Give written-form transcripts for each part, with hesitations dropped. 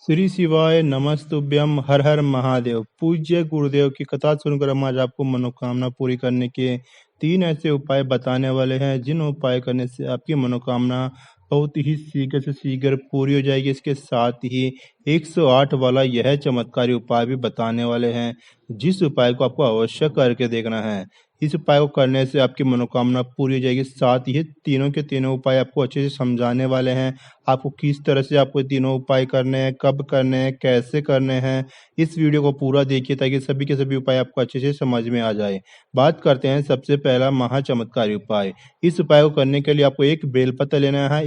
श्री शिवाय नमस्तुभ्यम हर हर महादेव। पूज्य गुरुदेव की कथा सुनकर हम आज आपको मनोकामना पूरी करने के 3 ऐसे उपाय बताने वाले हैं जिन उपाय करने से आपकी मनोकामना बहुत ही शीघ्र से शीघ्र पूरी हो जाएगी। इसके साथ ही 108 वाला यह चमत्कारी उपाय भी बताने वाले हैं जिस उपाय को आपको अवश्य करके देखना है। इस उपाय को करने से आपकी मनोकामना पूरी हो जाएगी। साथ ही तीनों के तीनों उपाय आपको अच्छे से समझाने वाले हैं। आपको किस तरह से आपको तीनों उपाय करने हैं, कब करने हैं, कैसे करने हैं, इस वीडियो को पूरा देखिए ताकि सभी के सभी उपाय आपको अच्छे से समझ में आ जाए। बात करते हैं सबसे पहला महाचमत्कारी उपाय। इस उपाय को करने के लिए आपको एक बेलपत्र लेना है।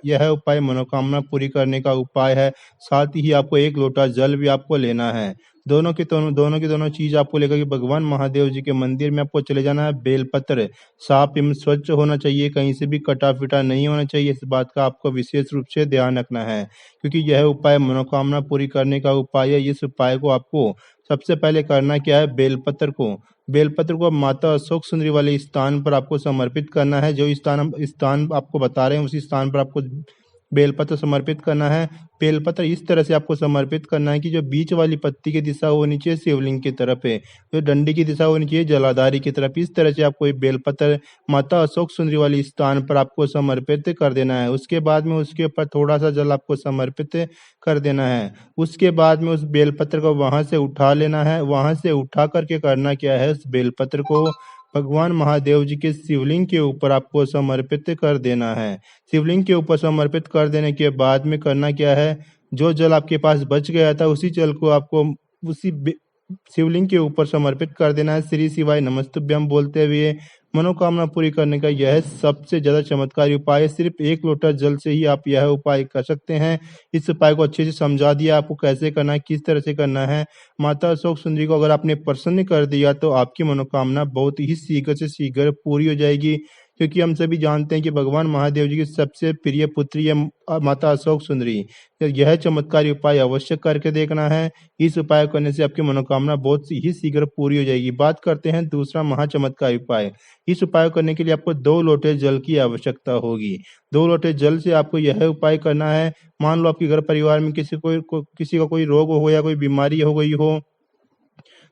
यह उपाय मनोकामना पूरी करने का उपाय है। साथ ही आपको 1 लोटा जल भी आपको लेना है। दोनों चीज आपको लेकर के भगवान महादेव जी के मंदिर में आपको चले जाना है। बेलपत्र साफ एवं स्वच्छ होना चाहिए, कहीं से भी कटा फिटा नहीं होना चाहिए। इस बात का आपको विशेष रूप से ध्यान रखना है क्योंकि यह उपाय मनोकामना पूरी करने का उपाय है। इस उपाय को आपको सबसे पहले करना क्या है, बेलपत्र को माता अशोक सुंदरी वाले स्थान पर आपको समर्पित करना है। जो स्थान आपको बता रहे हैं उसी स्थान पर आपको बेलपत्र समर्पित करना है। बेलपत्र इस तरह से आपको समर्पित करना है कि जो बीच वाली पत्ती की दिशा होनी चाहिए शिवलिंग की तरफ है, जो डंडी की दिशा होनी चाहिए जलाधारी की तरफ। इस तरह से आपको ये बेलपत्र माता अशोक सुंदरी वाली स्थान पर आपको समर्पित कर देना है। उसके बाद में उसके ऊपर थोड़ा सा जल आपको समर्पित कर देना है। उसके बाद में उस बेलपत्र को वहां से उठा लेना है। वहां से उठा करके करना क्या है, उस बेलपत्र को भगवान महादेव जी के शिवलिंग के ऊपर आपको समर्पित कर देना है। शिवलिंग के ऊपर समर्पित कर देने के बाद में करना क्या है, जो जल आपके पास बच गया था उसी जल को आपको शिवलिंग के ऊपर समर्पित कर देना है। श्री शिवाय नमस्तुभ्यम बोलते हुए मनोकामना पूरी करने का यह सबसे ज्यादा चमत्कारी उपाय है। सिर्फ 1 लोटा जल से ही आप यह उपाय कर सकते हैं। इस उपाय को अच्छे से समझा दिया आपको कैसे करना है, किस तरह से करना है। माता अशोक सुंदरी को अगर आपने प्रसन्न कर दिया तो आपकी मनोकामना बहुत ही शीघ्र से शीघ्र पूरी हो जाएगी क्योंकि हम सभी जानते हैं कि भगवान महादेव जी की सबसे प्रिय पुत्री है माता अशोक सुंदरी। तो यह चमत्कारी उपाय अवश्य करके देखना है। इस उपाय करने से आपकी मनोकामना बहुत ही शीघ्र पूरी हो जाएगी। बात करते हैं दूसरा महाचमत्कारी उपाय। इस उपाय करने के लिए आपको 2 लोटे जल की आवश्यकता होगी। 2 लोटे जल से आपको यह उपाय करना है। मान लो आपके घर परिवार में किसी का कोई रोग हो या कोई बीमारी हो गई हो,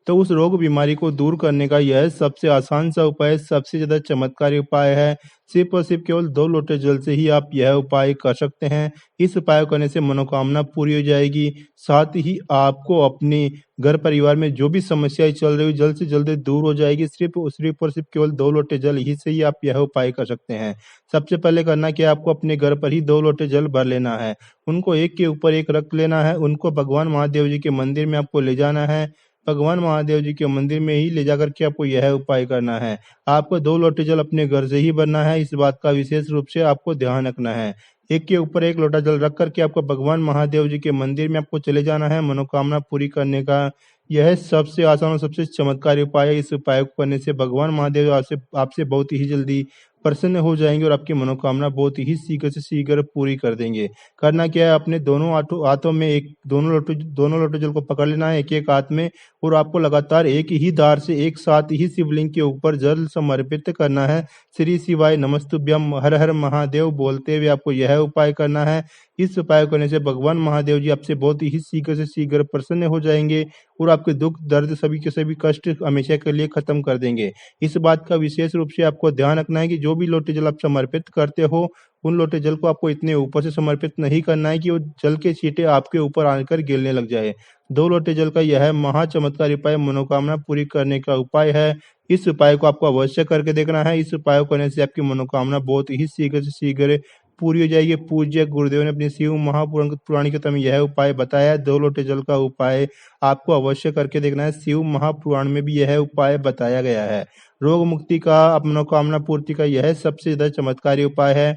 तो उस रोग बीमारी को दूर करने का यह सबसे आसान सा उपाय, सबसे ज्यादा चमत्कारी उपाय है। सिर्फ और सिर्फ केवल 2 लोटे जल से ही आप यह उपाय कर सकते हैं। इस उपाय करने से मनोकामना पूरी हो जाएगी। साथ ही आपको अपने घर परिवार में जो भी समस्याएं चल रही हो जल्द से जल्द दूर हो जाएगी। सिर्फ और सिर्फ केवल 2 लोटे जल ही से ही आप यह उपाय कर सकते हैं। सबसे पहले करना क्या, आपको अपने घर पर ही 2 लोटे जल भर लेना है। उनको एक के ऊपर एक रख लेना है। उनको भगवान महादेव जी के मंदिर में आपको ले जाना है। भगवान महादेव जी के मंदिर में ही ले जाकर के आपको यह उपाय करना है। आपको 2 लोटे जल अपने घर से ही भरना है। इस बात का विशेष रूप से आपको ध्यान रखना है। एक के ऊपर एक लोटा जल रख करके आपको भगवान महादेव जी के मंदिर में आपको चले जाना है मनोकामना पूरी करने का। यह सबसे आसान और सबसे चमत्कारी उपाय है। इस उपाय को करने से भगवान महादेव आपसे आपसे बहुत ही जल्दी प्रसन्न हो जाएंगे और आपकी मनोकामना बहुत ही शीघ्र से शीघ्र पूरी कर देंगे। करना क्या है, अपने दोनों हाथों में दोनों लोटे जल को पकड़ लेना है एक एक हाथ में, और आपको लगातार एक ही धार से एक साथ ही शिवलिंग के ऊपर जल समर्पित करना है। श्री शिवाय नमस्तुभ्यम हर हर महादेव बोलते हुए आपको यह उपाय करना है। इस उपाय करने से भगवान महादेव जी आपसे बहुत ही शीघ्र से शीघ्र प्रसन्न हो जाएंगे और आपके दुख दर्द सभी के सभी कष्ट हमेशा के लिए खत्म कर देंगे। इस बात का विशेष रूप से आपको ध्यान रखना है कि जो भी लोटे जल आप समर्पित करते हो उन लोटे जल को आपको इतने ऊपर से समर्पित नहीं करना है कि वो जल के छींटे आपके ऊपर आकर गिरने लग जाए। 2 लोटे जल का यह महाचमत्कारी उपाय मनोकामना पूरी करने का उपाय है। इस उपाय को आपको अवश्य करके देखना है। इस उपाय को करने से आपकी मनोकामना बहुत ही शीघ्र से शीघ्र पूरी हो जाएगी। पूज्य गुरुदेव ने अपनी शिव महापुराण पुराणी कथा में यह उपाय बताया है। 2 लोटे जल का उपाय आपको अवश्य करके देखना है। शिव महापुराण में भी यह उपाय बताया गया है। रोग मुक्ति का, मनोकामना पूर्ति का यह सबसे ज्यादा चमत्कारी उपाय है।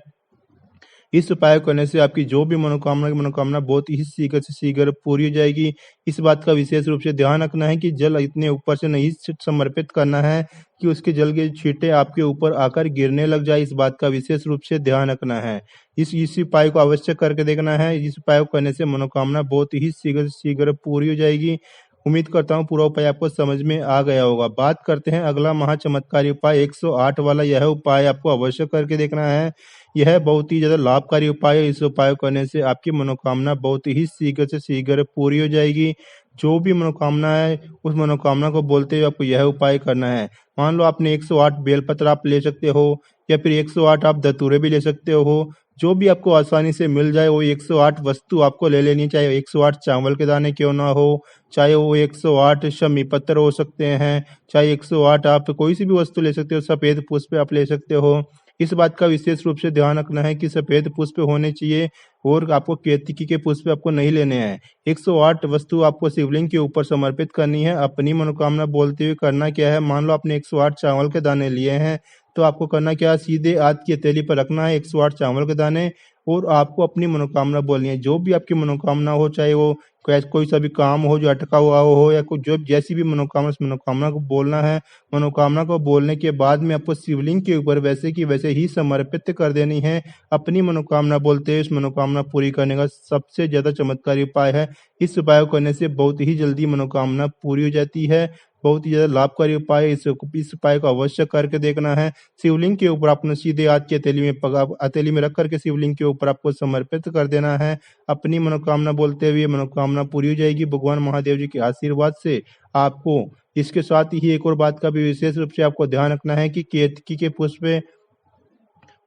इस उपाय करने से आपकी जो भी मनोकामना बहुत ही शीघ्र से शीघ्र पूरी हो जाएगी। इस बात का विशेष रूप से ध्यान रखना है कि जल इतने ऊपर से नहीं समर्पित करना है कि उसके जल के छींटे आपके ऊपर आकर गिरने लग जाए। इस बात का विशेष रूप से ध्यान रखना है। इस उपाय को अवश्य करके देखना है। इस उपाय को करने से मनोकामना बहुत ही शीघ्र से शीघ्र पूरी हो जाएगी। उम्मीद करता हूँ पूरा उपाय आपको समझ में आ गया होगा। बात करते हैं अगला महाचमत्कारी उपाय 108 वाला। यह उपाय आपको अवश्य करके देखना है। यह बहुत ही ज़्यादा लाभकारी उपाय है। इस उपाय को करने से आपकी मनोकामना बहुत ही शीघ्र से शीघ्र पूरी हो जाएगी। जो भी मनोकामना है, उस मनोकामना को बोलते हुए आपको यह उपाय करना है। मान लो आपने 108 बेलपत्र आप ले सकते हो या फिर 108 आप धतूरे भी ले सकते हो। जो भी आपको आसानी से मिल जाए वो 108 वस्तु आपको ले लेनी चाहिए। 108 चावल के दाने क्यों ना हो, चाहे वो 108 शमी पत्र हो सकते हैं, चाहे 108 आप कोई सी भी वस्तु ले सकते हो, सफ़ेद पुष्प आप ले सकते हो। इस बात का विशेष रूप से ध्यान रखना है कि सफ़ेद पुष्प होने चाहिए और आपको केतकी के पुष्प आपको नहीं लेने हैं। 108 वस्तु आपको शिवलिंग के ऊपर समर्पित करनी है। अपनी मनोकामना बोलते हुए करना क्या है, मान लो आपने 108 चावल के दाने लिए हैं, तो आपको करना क्या है, सीधे हाथ की हथेली पर रखना है 108 चावल के दाने और आपको अपनी मनोकामना बोलनी है। जो भी आपकी मनोकामना हो, चाहे वो कोई सा भी काम हो जो अटका हुआ हो या कुछ जो जैसी भी मनोकामना, उस मनोकामना को बोलना है। मनोकामना को बोलने के बाद में आपको शिवलिंग के ऊपर वैसे की वैसे ही समर्पित कर देनी है। अपनी मनोकामना बोलते हुए इस मनोकामना पूरी करने का सबसे ज़्यादा चमत्कारी उपाय है। इस उपाय को करने से बहुत ही जल्दी मनोकामना पूरी हो जाती है। बहुत ही ज़्यादा लाभकारी उपाय है। इस उपाय को अवश्य करके देखना है। शिवलिंग के ऊपर अपने सीधे हाथ की हथेली में रख करके शिवलिंग के ऊपर आपको समर्पित कर देना है। अपनी मनोकामना बोलते हुए मनोकामना पूरी हो जाएगी भगवान महादेव जी के आशीर्वाद से। आपको इसके साथ ही एक और बात का भी विशेष रूप से आपको ध्यान रखना है कि केतकी के पुष्प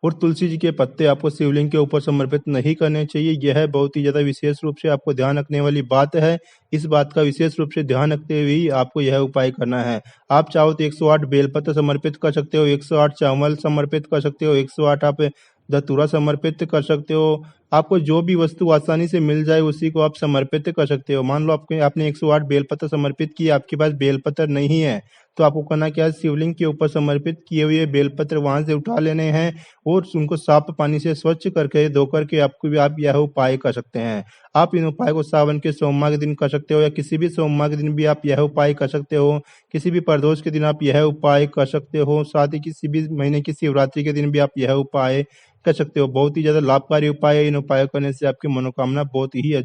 और तुलसी जी के पत्ते आपको शिवलिंग के ऊपर समर्पित नहीं करने चाहिए। यह बहुत ही ज़्यादा विशेष रूप से आपको ध्यान रखने वाली बात है। इस बात का विशेष रूप से ध्यान रखते हुए ही आपको यह उपाय करना है। आप चाहो तो 108 बेलपत्र समर्पित कर सकते हो, 108 चावल समर्पित कर सकते हो, 108 आप धतूरा समर्पित कर सकते हो। आपको जो भी वस्तु आसानी से मिल जाए उसी को आप समर्पित कर सकते हो। मान लो आपने 108 बेलपत्र समर्पित किए, आपके पास बेलपत्र नहीं है, तो आपको करना क्या है, शिवलिंग के ऊपर समर्पित किए हुए बेलपत्र वहाँ से उठा लेने हैं और उनको साफ पानी से स्वच्छ करके धो करके आप यह उपाय कर सकते हैं। आप इन उपाय को सावन के सोमवार के दिन कर सकते हो या किसी भी सोमवार के दिन भी आप यह उपाय कर सकते हो। किसी भी प्रदोष के दिन आप यह उपाय कर सकते हो। साथ ही किसी भी महीने की शिवरात्रि के दिन भी आप यह उपाय कर सकते हो। बहुत ही ज़्यादा लाभकारी उपाय है। इन उपायों करने से आपकी मनोकामना बहुत ही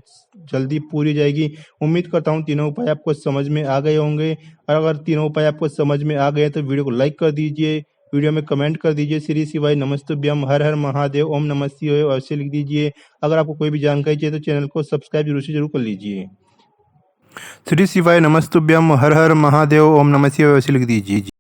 जल्दी पूरी हो जाएगी। उम्मीद करता हूँ तीनों उपाय आपको समझ में आ गए होंगे और अगर तीनों उपाय आपको समझ में आ गए तो वीडियो को लाइक कर दीजिए, वीडियो में कमेंट कर दीजिए। श्री शिवाय नमस्तुभ्यम, हर हर महादेव, ओम नमः शिवाय अवश्य लिख दीजिए। अगर आपको कोई भी जानकारी चाहिए तो चैनल को सब्सक्राइब जरूर कर लीजिए। श्री शिवाय नमस्तुभ्यम, हर हर महादेव, ओम नमः शिवाय अवश्य लिख दीजिए।